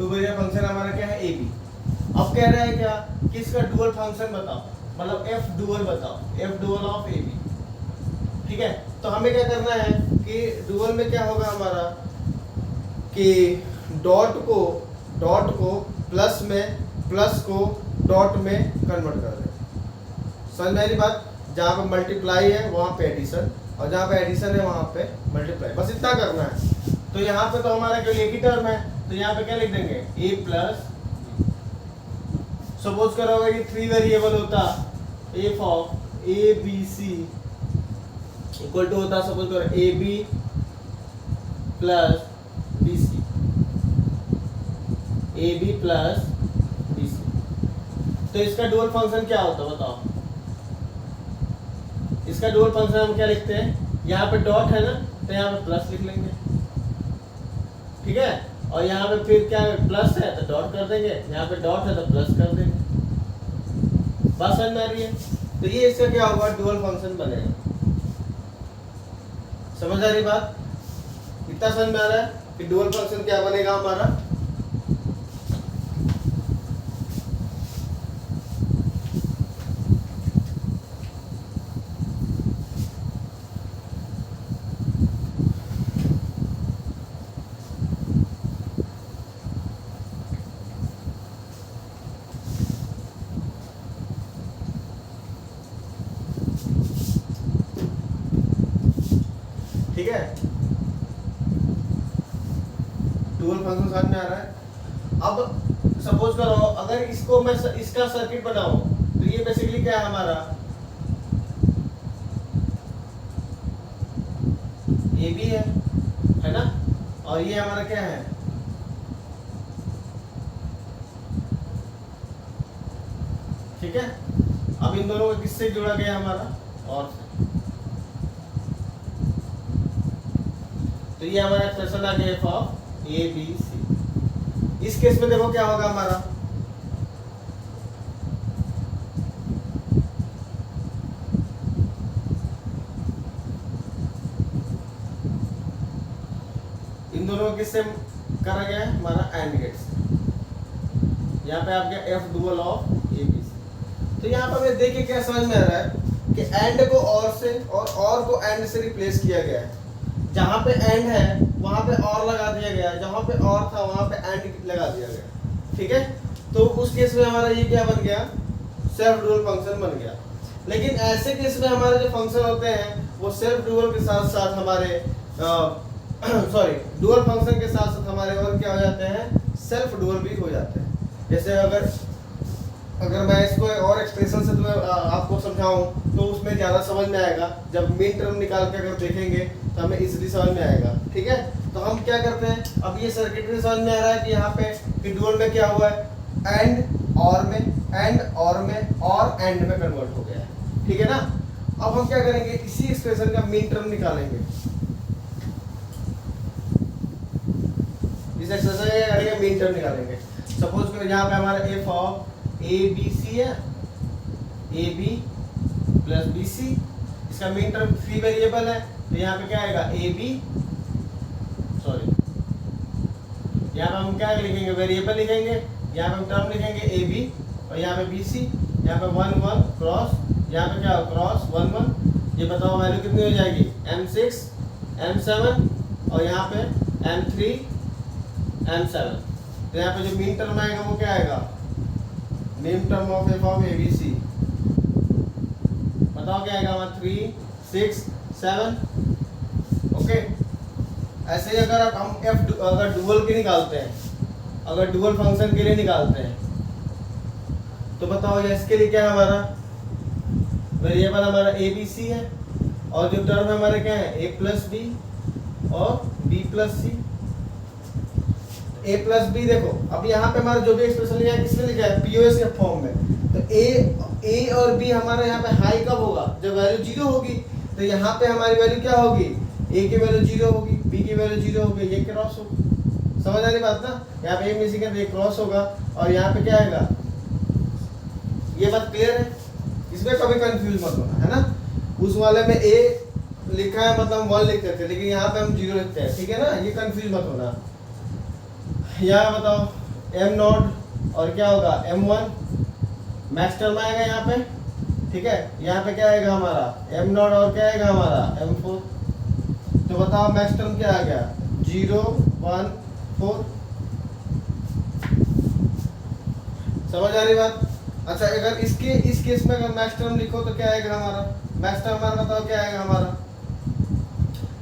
टू वेरिएबल फंक्शन हमारा क्या है ए बी। अब कह रहा है क्या कि इसका डुअल फंक्शन बताओ, मतलब एफ डुअल बताओ, F dual of A B. ठीक है, तो हमें क्या करना है कि डुअल में क्या होगा हमारा कि डॉट को प्लस में, प्लस को डॉट में कन्वर्ट कर दें। समझ मेरी बात? जहाँ पे मल्टीप्लाई है वहाँ पे एडिशन, और जहाँ पे एडिशन है वहाँ पे मल्टीप्लाई, बस इतना करना है। तो यहाँ पे तो हमारा केवल एक ही टर्म है, तो यहाँ पे क्या लिख देंगे ए प्लस। सपोज करोगे कि 3 वेरिएबल होता F of A B C equal to होता, सपोज करो A B plus B C, A B plus B C. तो इसका डुअल फंक्शन क्या होता बताओ? इसका डुअल फंक्शन हम क्या लिखते हैं, यहाँ पे डॉट है ना तो यहाँ पे प्लस लिख लेंगे। ठीक है, और यहाँ पे फिर क्या प्लस है तो डॉट कर देंगे, यहाँ पे डॉट है तो प्लस कर देंगे। बात समझ में आ रही है? तो ये इसका क्या होगा, डुअल फंक्शन बनेगा। समझ आ रही बात? इतना समझ में आ रहा है कि डुअल फंक्शन क्या बनेगा हमारा? ठीक है, डुअल फंक्शन समझ में आ रहा है? अब सपोज करो अगर इसको मैं इसका सर्किट बनाऊं तो ये बेसिकली क्या है हमारा, ए बी है ना, और ये हमारा क्या है, ठीक है। अब इन दोनों को किससे जोड़ा गया हमारा, और से। तो ये हमारा एक्सप्रेशन आ गया F of A B C. इस केस में देखो क्या होगा हमारा, इन दोनों को किससे करा गया है हमारा, एंड गेट से। यहाँ पे आ गया F dual of A B C. तो यहाँ पे हमें देखिए क्या समझ में आ रहा है कि एंड को और से और को एंड से रिप्लेस किया गया है। जहाँ पे एंड है वहां पे और लगा दिया गया, जहाँ पे और था वहां पे एंड लगा दिया गया। ठीक है, तो उस केस में हमारा ये क्या बन गया, सेल्फ डुअल फंक्शन बन गया। लेकिन ऐसे केस में हमारे जो फंक्शन होते हैं वो सेल्फ डुअल के साथ साथ हमारे सॉरी डुअल फंक्शन के साथ साथ हमारे और क्या हो जाते हैं, सेल्फ डुअल भी हो जाते हैं। जैसे अगर मैं इसको और एक्सप्रेशन से तुम्हें आपको समझाऊं तो उसमें ज़्यादा समझ में आएगा। जब मिड टर्म निकाल के अगर देखेंगे तो हमें इजीली समझ में आएगा। ठीक है, तो हम क्या करते हैं, अब ये सर्किटरी समझ में आ रहा है कि यहाँ पे कि डुअल में क्या हुआ है, एंड और में, एंड और में, और एंड में कन्वर्ट हो गया है। ठीक है ना, अब हम क्या करेंगे, इसी एक्सप्रेशन का मिड टर्म निकालेंगे। इस एक्सप्रेशन का करेंगे मिड टर्म निकालेंगे। सपोज करो यहाँ पे हमारा F of A B C है, A B plus B C. इसका मेन टर्म 3 वेरिएबल है, तो यहाँ पे क्या आएगा ए बी, सॉरी यहाँ पे हम क्या लिखेंगे, वेरिएबल लिखेंगे, यहाँ पे हम टर्म लिखेंगे ए बी, और यहाँ पे बी सी, यहाँ पे 1 1 क्रॉस, यहाँ पे क्या क्रॉस 1 1। ये बताओ वैल्यू कितनी हो जाएगी, m6 m7, और यहाँ पे m3 m7। तो यहाँ पे जो मीन टर्म आएगा वो क्या आएगा, min term of F of A B C. बताओ क्या आएगा हमारा 3 6 7। ओके, ऐसे ही अगर हम एफ अगर डुअल के निकालते हैं, अगर डुअल फंक्शन के लिए निकालते हैं तो बताओ ये इसके लिए क्या है, हमारा वेरिएबल हमारा ए बी सी है, और जो टर्म है हमारे क्या है, ए प्लस बी और बी प्लस सी। ए प्लस बी देखो, अब यहाँ पे हमारा जो भी एक्सप्रेशन लिया है किसमें लिखा है, पीओएस के फॉर्म में। तो ए और बी हमारा यहाँ पे हाई कब होगा, जब वैल्यू 0 होगी। तो यहाँ पे हमारी वैल्यू क्या होगी, ए की वैल्यू 0 होगी, बी की वैल्यू 0 होगी, ये क्रॉस होगी। समझ आ रही बात ना, यहाँ पे ए मिसिंग है तो ये क्रॉस होगा, और यहाँ पे क्या आएगा, ये बात क्लियर है, इसमें कभी कंफ्यूज मत होना, है ना। उस वाले में ए लिखा है मतलब 1 लिखते थे, लेकिन यहाँ पे हम 0 लिखते हैं। ठीक है ना, ये कंफ्यूज मत होना। यहाँ बताओ एम नॉट और क्या होगा M1 मैक्स टर्म आएगा यहाँ पे, ठीक है। यहाँ पे क्या आएगा हमारा M नॉट और क्या आएगा हमारा M4। तो बताओ मैक्स टर्म क्या आ गया 0 1 4। समझ आ रही बात। अच्छा अगर इसके इस केस में अगर मैक्स टर्म लिखो तो क्या आएगा हमारा मैक्स टर्म हमारा, बताओ क्या आएगा हमारा,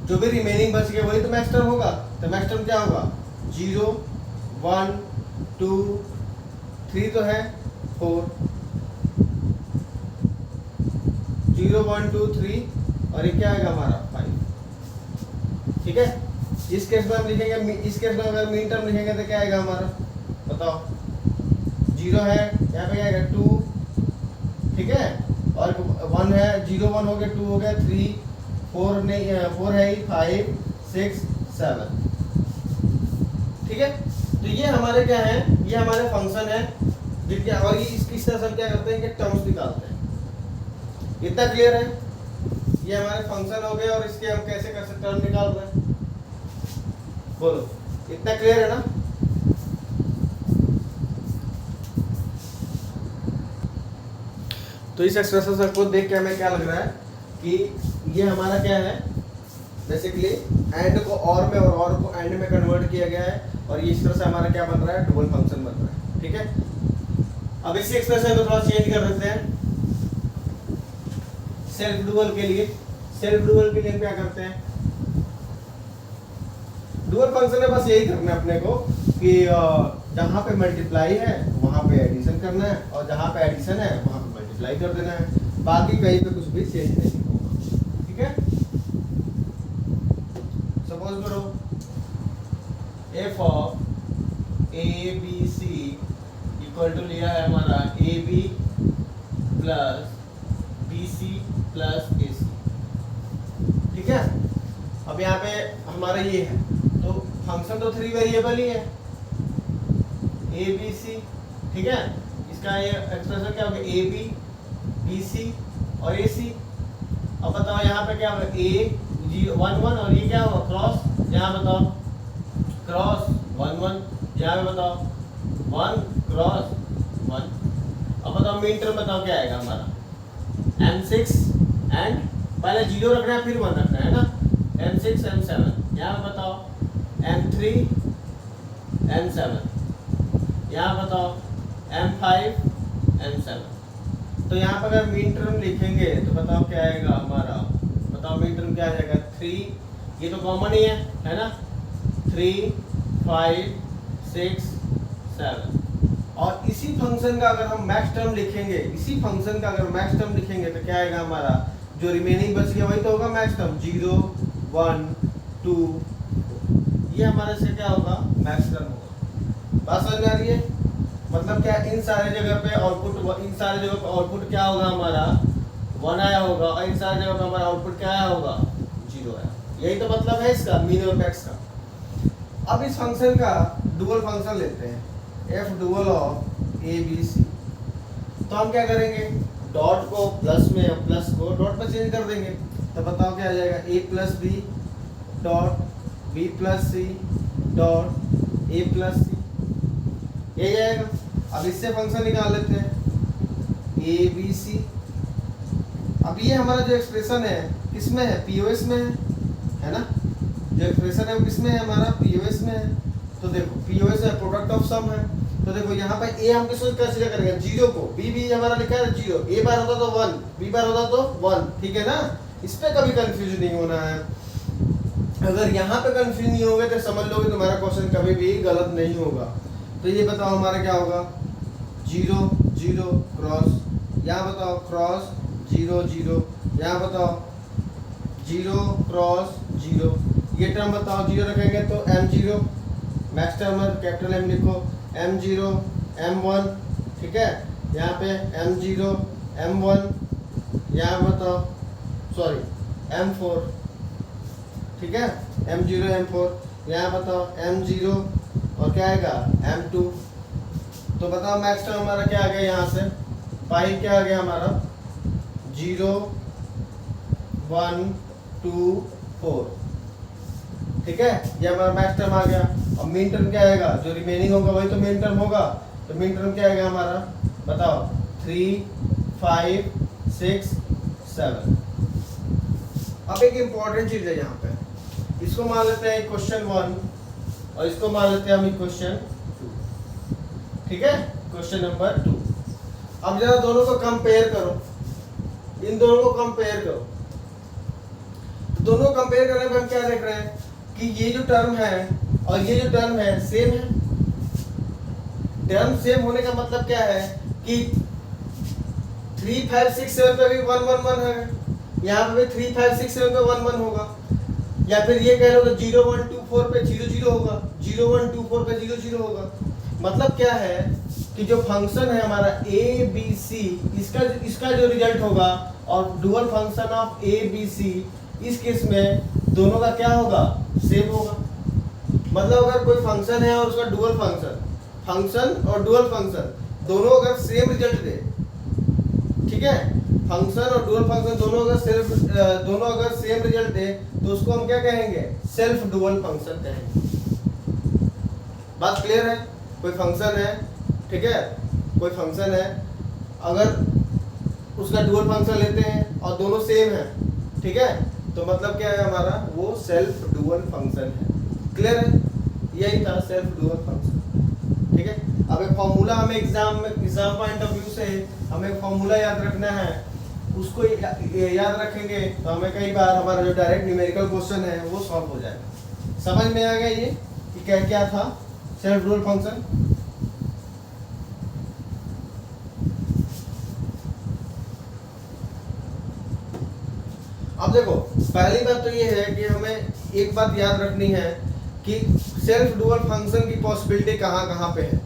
जो भी रिमेनिंग बच गया वही तो मैक्स टर्म होगा। तो मैक्स टर्म क्या होगा 0 1 2 3 तो है 4, 0 1 2 3 और ये क्या आएगा हमारा 5, ठीक है। इस केस में हम लिखेंगे, इस केस में अगर मीन टर्म लिखेंगे तो क्या आएगा हमारा, बताओ 0 है यहाँ पे क्या आएगा 2, ठीक है, और 1 है 0 1 हो गया 2 हो गया 3 4 नहीं 4 है 5 6 7, ठीक है। तो ये हमारे क्या है, ये हमारे फंक्शन है जिनके, और ये इस तरह से हम क्या करते हैं कि टर्म्स निकालते हैं। इतना क्लियर है, ये हमारे फंक्शन हो गए और इसके हम कैसे कैसे टर्म निकाल रहे हैं, बोलो इतना क्लियर है ना। तो इस एक्सप्रेशन को देख के हमें क्या लग रहा है कि ये हमारा क्या है, बेसिकली एंड को और में और को एंड में कन्वर्ट किया गया है, और ये इस तरह से हमारा क्या बन रहा है, डबल फंक्शन बन रहा है, ठीक है। अब इसी एक्सप्रेशन को थोड़ा चेंज कर देते हैं सेल्फ डुअल के लिए। सेल्फ डुअल के लिए हम क्या करते हैं, डुअल फंक्शन है बस यही करना है अपने को कि जहां पे मल्टीप्लाई है वहां पे एडिशन करना है, और जहां पे एडिशन है वहां पे मल्टीप्लाई कर देना है, बाकी कहीं पे कुछ भी चेंज नहीं होगा, ठीक है। सपोज करो f of A B C equal to लिया है हमारा A B plus B C plus A C, ठीक है। अब यहाँ पे हमारा ये है, तो फंक्शन तो 3 वेरिएबल ही है ए बी सी, ठीक है। इसका ये एक्सप्रेशन क्या होगा ए बी बी सी और ए सी। अब बताओ यहाँ पे क्या होगा ए 1 1 और ये क्या होगा क्रॉस, यहाँ बताओ क्रॉस 1 1, यहाँ पे बताओ 1 क्रॉस 1। अब बताओ मीन टर्म बताओ क्या आएगा हमारा M6 एंड पहले 0 रखना है फिर 1 रखना है ना, M6 M7, यहाँ पे बताओ M3 M7, यहाँ बताओ M5 M7। तो यहाँ पर अगर मीन टर्म लिखेंगे तो बताओ क्या आएगा हमारा, बताओ मीन टर्म क्या आ जाएगा 3, ये तो कॉमन ही है ना, 3 5 6 7। और इसी फंक्शन का अगर हम मैक्स टर्म लिखेंगे, इसी फंक्शन का अगर मैक्स टर्म लिखेंगे तो क्या आएगा हमारा, जो रिमेनिंग बच गया वही तो होगा मैक्स टर्म 0 1 2, ये हमारे से क्या होगा मैक्स टर्म होगा। बात समझ में आ रही है, मतलब क्या इन सारे जगह पे आउटपुट, इन सारे जगह पे आउटपुट क्या होगा हमारा 1 आया होगा, और इन सारे जगह पे हमारा आउटपुट क्या आया होगा 0 आया। यही तो मतलब है इसका मीन और मैक्स का। अब इस फंक्शन का डुअल फंक्शन लेते हैं f dual of A B C. तो हम क्या करेंगे, डॉट को प्लस में, प्लस को डॉट में चेंज कर देंगे, तो बताओ क्या आ जाएगा a plus B dot b plus C dot a plus C, ये जाएगा। अब इससे फंक्शन निकाल लेते हैं ए बी सी। अब ये हमारा जो एक्सप्रेशन है किसमें है, पीओएस में है ना, जो एक्सप्रेशन है वो किसमें है हमारा पीओएस में है। तो देखो पीओएस है प्रोडक्ट ऑफ सम है, तो देखो यहाँ पे ए हम किसको कैसे करेंगे 0 को, बी भी हमारा लिखा है 0, ए बार होता तो 1 बी बार होता तो 1, ठीक है ना। इस पे कभी कंफ्यूज नहीं होना है। अगर यहाँ पे कंफ्यूज नहीं होगे तो समझ लोगे तुम्हारा क्वेश्चन कभी भी गलत नहीं होगा। तो ये बताओ हमारा क्या होगा 0 0 क्रॉस, यहाँ बताओ क्रॉस 0 0, यहाँ बताओ 0 क्रॉस 0, ये टर्म बताओ 0 रखेंगे तो M0 max term capital M लिखो, M0 M1, ठीक है, यहाँ पे M0 M1, यहाँ बताओ सॉरी M4, ठीक है, M0 M4, यहाँ बताओ M0 और क्या आएगा M2। तो बताओ मैक्स टर्म हमारा क्या आ गया, यहाँ से पाई क्या आ गया हमारा 0 1 2 4, ठीक है, ये हमारा मैक्स टर्म आ गया। अब मीन टर्म क्या आएगा, जो रिमेनिंग होगा वही तो मीन टर्म होगा। तो मीन टर्म क्या आएगा हमारा, बताओ, 3, 5, 6, 7। अब एक इम्पॉर्टेंट चीज है यहाँ पे, इसको मान लेते हैं क्वेश्चन 1 और इसको मान लेते हैं हम क्वेश्चन 2, ठीक है, क्वेश्चन नंबर 2। अब जरा दोनों को कंपेयर करो, इन दोनों को कंपेयर करो। तो दोनों को कंपेयर करने में हम क्या देख रहे हैं कि ये जो टर्म है और ये जो टर्म है सेम है। टर्म सेम होने का मतलब क्या है कि 3, 5, 6, 7 पे भी 1, 1, 1 है, यहाँ पे भी 3, 5, 6, 7 पे 1, 1 होगा, या फिर ये कह लो तो 0, 1, 2, 4 पे 0, 0 होगा, 0, 1, 2, 4 पे 0, 0 होगा। मतलब क्या है कि जो फंक्शन है हमारा ए बी सी, इसका जो रिजल्ट होगा और dual function of A B C, इस केस में दोनों का क्या होगा, सेम होगा। मतलब अगर कोई फंक्शन है और उसका डुअल फंक्शन और डुअल फंक्शन दोनों अगर सेम रिजल्ट दे, ठीक है, फंक्शन और डुअल फंक्शन दोनों अगर सेम रिजल्ट दे तो उसको हम क्या कहेंगे, सेल्फ डुअल फंक्शन कहेंगे। बात क्लियर है? कोई फंक्शन है, ठीक है, कोई फंक्शन है, अगर उसका डुअल फंक्शन लेते हैं और दोनों सेम है, ठीक है, तो मतलब क्या है हमारा, वो सेल्फ डुअल फंक्शन है। क्लियर है? यही था सेल्फ डुअल फंक्शन, ठीक है। अब एक फॉर्मूला हमें एग्जाम पॉइंट ऑफ व्यू से हमें एक फॉर्मूला याद रखना है, उसको याद रखेंगे तो हमें कई बार हमारा जो डायरेक्ट न्यूमेरिकल क्वेश्चन है वो सॉल्व हो जाएगा। समझ में आ गया ये कि क्या क्या था सेल्फ डुअल फंक्शन। अब देखो, पहली बात तो ये है कि हमें एक बात याद रखनी है कि सेल्फ डुअल फंक्शन की पॉसिबिलिटी कहाँ कहाँ पे है,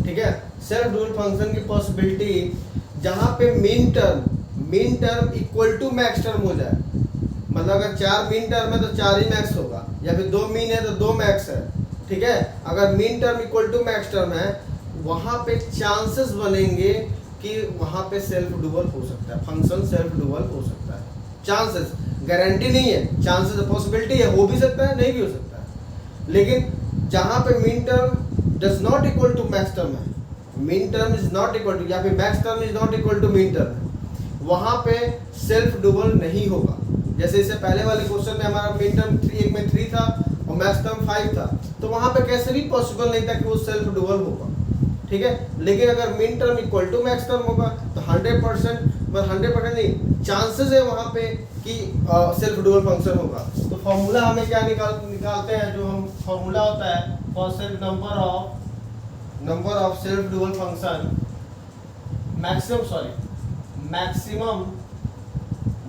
ठीक है। सेल्फ डुअल फंक्शन की पॉसिबिलिटी जहाँ पे mean term equal to max term हो जाए, मतलब अगर 4 मीन टर्म है तो 4 ही मैक्स होगा, या फिर 2 मीन है तो 2 मैक्स है, ठीक है। अगर min term equal to max term है, वहाँ पे चांसेस बनेंगे कि वहाँ पे सेल्फ डुअल हो सकता है, फंक्शन सेल्फ डुअल हो सकता है। चांसेस, गारंटी नहीं है, चांसेस पॉसिबिलिटी है, हो भी सकता है नहीं भी हो सकता है। लेकिन जहाँ पे mean term does not equal to max term है, mean term is not equal to, या फिर max term is not equal to mean term, वहाँ पे सेल्फ डुअल नहीं होगा। जैसे इससे पहले वाले क्वेश्चन में हमारा मीन टर्म एक में 3 था और मैक्स टर्म 5 था, तो वहाँ पे कैसे भी पॉसिबल नहीं था कि वो सेल्फ डुअल होगा, ठीक है। लेकिन अगर min term equal to max term होगा तो 100% नहीं, चांसेस है वहाँ पे कि सेल्फ डुअल फंक्शन होगा। तो फॉर्मूला हमें क्या निकालते हैं, जो हम फॉर्मूला होता है for self number of self dual function, maximum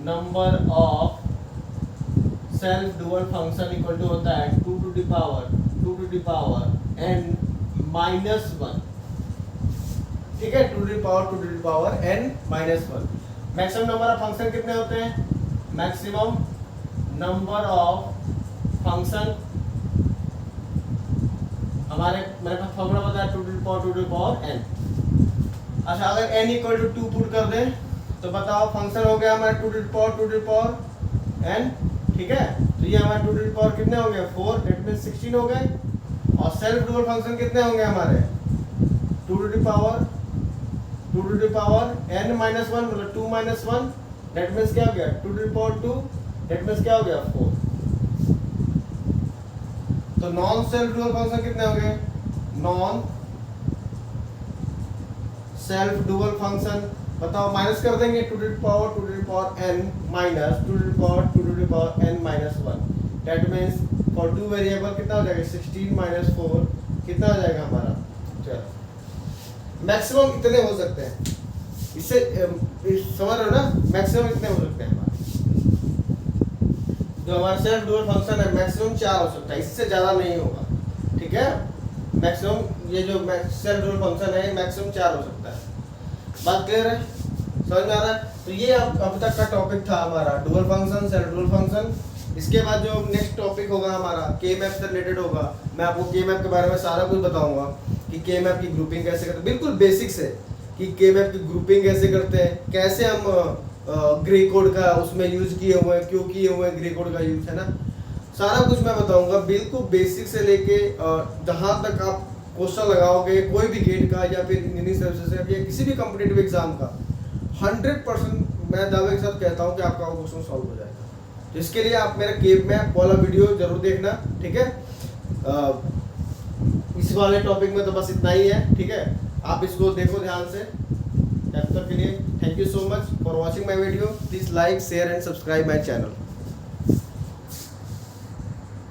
number of self dual function equal to होता है 2 टू द पावर n -1, ठीक है, 2 to the power n -1। Maximum number of function कितने होते हैं, मैक्सिमम नंबर ऑफ फंक्शन मेरे पास formula पता है 2 टू द पावर n। अच्छा, अगर n इक्वल टू 2 पुट कर दें तो बताओ फंक्शन हो गया हमारा 2 टू द पावर n, ठीक है। तो ये हमारे 2 टू द पावर कितने हो गए, 4, दैट मींस 16 हो गए। और सेल्फ डुअल फंक्शन कितने होंगे हमारे, 2 टू द पावर n -1, मतलब 2 - 1, दैट मींस क्या हो गया 2 to the power 2, that means क्या हो गया 4। तो नॉन सेल्फ डुअल फंक्शन कितने हो गए, नॉन सेल्फ डुअल फंक्शन बताओ, माइनस कर देंगे 2 to the power n minus 2 to the power n -1, that means for 2 variable कितना हो जाएगा 16 - 4 कितना हो जाएगा हमारा 12। मैक्सिमम इतने हो सकते हैं, इससे समझ रहे हो ना, मैक्सिमम इतने हो सकते हैं हमारे। जो हमारा सेल्फ डुअल फंक्शन है मैक्सिमम 4 हो सकता है, इससे ज़्यादा नहीं होगा, ठीक है। मैक्सिमम ये जो सेल्फ डुअल फंक्शन है मैक्सिमम 4 हो सकता है। बात क्लियर है, समझ में आ रहा है? तो ये अब तक का टॉपिक था हमारा dual function, self dual function. इसके बाद जो नेक्स्ट टॉपिक होगा हमारा के मैप से रिलेटेड होगा। मैं आपको के मैप के बारे में सारा कुछ बताऊंगा कि के मैप की ग्रुपिंग कैसे करते हैं, बिल्कुल बेसिक से कि के मैप की ग्रुपिंग कैसे करते हैं, कैसे हम ग्रे कोड का उसमें यूज किए हुए हैं, क्यों किए हुए हैं ग्रे कोड का यूज, है ना। सारा कुछ मैं बताऊंगा, बिल्कुल बेसिक से लेके जहां तक आप क्वेश्चन लगाओगे कोई भी गेट का या फिर इंजीनियरिंग सर्विसेज का या किसी भी कॉम्पिटिटिव एग्जाम का, 100% मैं दावे के साथ कहता हूं कि आपका वो क्वेश्चन सॉल्व हो जाएगा। तो इसके लिए आप मेरा केप मैप वाला वीडियो जरूर देखना, ठीक है। इस वाले टॉपिक में तो बस इतना ही है, ठीक है। आप इसको देखो ध्यान से। तब तक के लिए thank you so much for watching my video. Please like share and subscribe my channel.